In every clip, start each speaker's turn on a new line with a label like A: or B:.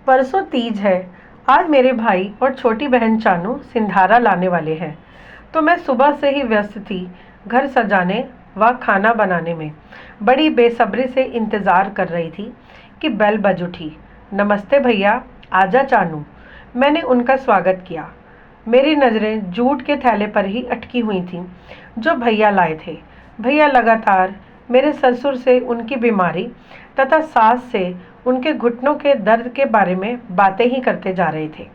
A: परसों तीज है। आज मेरे भाई और छोटी बहन चानू सिंधारा लाने वाले हैं, तो मैं सुबह से ही व्यस्त थी घर सजाने व खाना बनाने में। बड़ी बेसब्री से इंतज़ार कर रही थी कि बेल बज उठी। नमस्ते भैया, आजा चानू। मैंने उनका स्वागत किया। मेरी नज़रें जूट के थैले पर ही अटकी हुई थीं जो भैया लाए थे। भैया लगातार मेरे ससुर से उनकी बीमारी तथा सास से उनके घुटनों के दर्द के बारे में बातें ही करते जा रहे थे।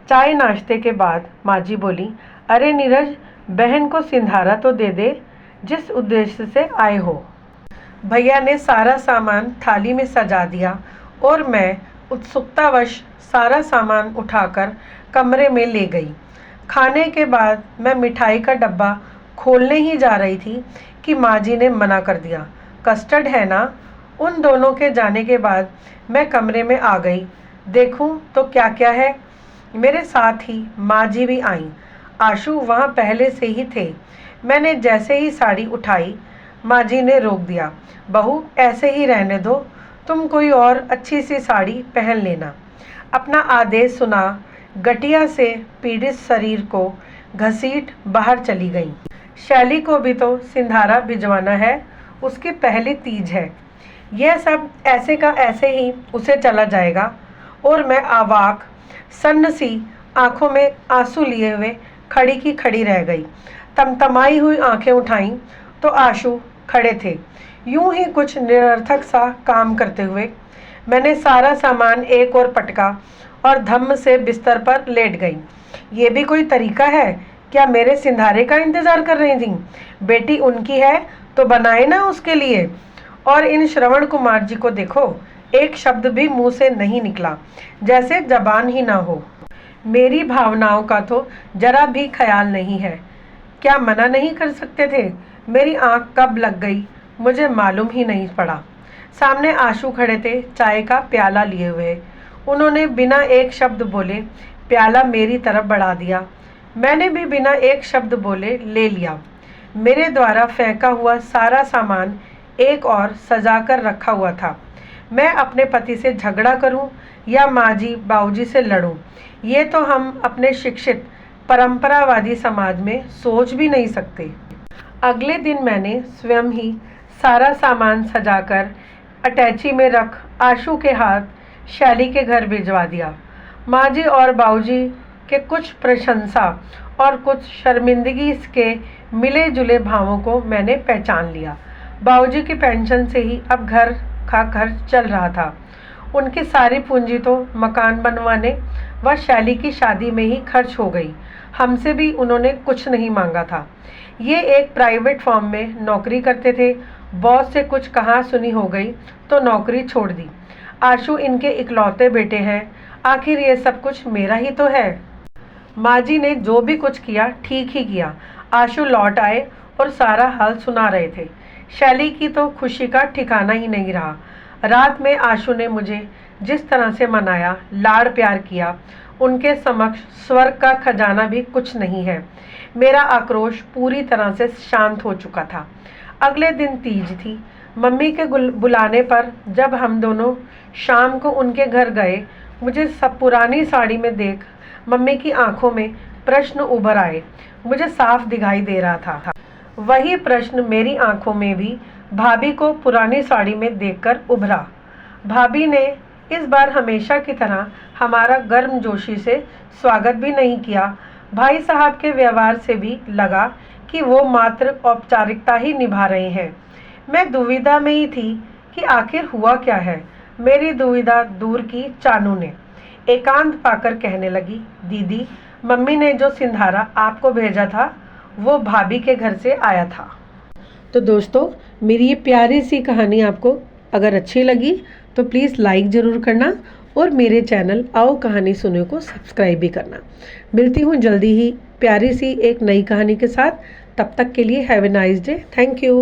A: चाय नाश्ते के बाद माँ जी बोली, अरे नीरज, बहन को सिंधारा तो दे दे जिस उद्देश्य से आए हो। भैया ने सारा सामान थाली में सजा दिया और मैं उत्सुकतावश सारा सामान उठाकर कमरे में ले गई। खाने के बाद मैं मिठाई का डब्बा खोलने ही जा रही थी कि माँ जी ने मना कर दिया। कस्टर्ड है ना? उन दोनों के जाने के बाद मैं कमरे में आ गई। देखूं तो क्या क्या है। मेरे साथ ही माँ जी भी आईं। आशु वहाँ पहले से ही थे। मैंने जैसे ही साड़ी उठाई, माँ जी ने रोक दिया। बहू, ऐसे ही रहने दो, तुम कोई और अच्छी सी साड़ी पहन लेना। अपना आदेश सुना गठिया से पीड़ित शरीर को घसीट बाहर चली गई। शैली को भी तो सिंधारा भिजवाना है, उसकी पहली तीज है। यह सब ऐसे का ऐसे ही उसे चला जाएगा। और मैं अवाक सन्न सी आंखों में आंसू लिए हुए खड़ी की खड़ी रह गई। तमतमाई हुई आंखें उठाईं तो आशु खड़े थे, यूं ही कुछ निरर्थक सा काम करते हुए। मैंने सारा सामान एक और पटका और धम्म से बिस्तर पर लेट गई। ये भी कोई तरीका है क्या? मेरे सिंधारे का इंतज़ार कर रही थी। बेटी उनकी है तो बनाए ना उसके लिए। और इन श्रवण कुमार जी को देखो, एक शब्द भी मुंह से नहीं निकला, जैसे जबान ही ना हो। मेरी भावनाओं का तो जरा भी ख्याल नहीं है। क्या मना नहीं कर सकते थे? मेरी आंख कब लग गई मुझे मालूम ही नहीं पड़ा। सामने आशु खड़े थे, चाय का प्याला लिए हुए। उन्होंने बिना एक शब्द बोले प्याला मेरी तरफ बढ़ा दिया। मैंने भी बिना एक शब्द बोले ले लिया। मेरे द्वारा फेंका हुआ सारा सामान एक और सजा कर रखा हुआ था। मैं अपने पति से झगड़ा करूं या माँ जी बाबूजी से लड़ूं, ये तो हम अपने शिक्षित परंपरावादी समाज में सोच भी नहीं सकते। अगले दिन मैंने स्वयं ही सारा सामान सजाकर अटैची में रख आशु के हाथ शैली के घर भिजवा दिया। माँ जी और बाबूजी के कुछ प्रशंसा और कुछ शर्मिंदगी के मिले जुले भावों को मैंने पहचान लिया। बाबूजी की पेंशन से ही अब घर का खर्च चल रहा था। उनकी सारी पूंजी तो मकान बनवाने व शैली की शादी में ही खर्च हो गई। हमसे भी उन्होंने कुछ नहीं मांगा था। ये एक प्राइवेट फर्म में नौकरी करते थे। बॉस से कुछ कहा सुनी हो गई तो नौकरी छोड़ दी। आशु इनके इकलौते बेटे हैं। आखिर ये सब कुछ मेरा ही तो है। माँ जी ने जो भी कुछ किया ठीक ही किया। आशु लौट आए और सारा हाल सुना रहे थे। शैली की तो खुशी का ठिकाना ही नहीं रहा। रात में आशु ने मुझे जिस तरह से मनाया, लाड़ प्यार किया, उनके समक्ष स्वर्ग का खजाना भी कुछ नहीं है। मेरा आक्रोश पूरी तरह से शांत हो चुका था। अगले दिन तीज थी। मम्मी के बुलाने पर जब हम दोनों शाम को उनके घर गए, मुझे सब पुरानी साड़ी में देख मम्मी की आंखों में प्रश्न उभर आए। मुझे साफ दिखाई दे रहा था वही प्रश्न मेरी आंखों में भी भाभी को पुरानी साड़ी में देखकर उभरा। भाभी ने इस बार हमेशा की तरह हमारा गर्मजोशी से स्वागत भी नहीं किया। भाई साहब के व्यवहार से भी लगा कि वो मात्र औपचारिकता ही निभा रहे हैं। मैं दुविधा में ही थी कि आखिर हुआ क्या है। मेरी दुविधा दूर की चानू ने एकांत पाकर कहने लगी, दीदी, मम्मी ने जो सिंधारा आपको भेजा था वो भाभी के घर से आया था। तो दोस्तों, मेरी ये प्यारी सी कहानी आपको अगर अच्छी लगी तो प्लीज़ लाइक ज़रूर करना और मेरे चैनल आओ कहानी सुने को सब्सक्राइब भी करना। मिलती हूँ जल्दी ही प्यारी सी एक नई कहानी के साथ। तब तक के लिए have a nice day. Thank you.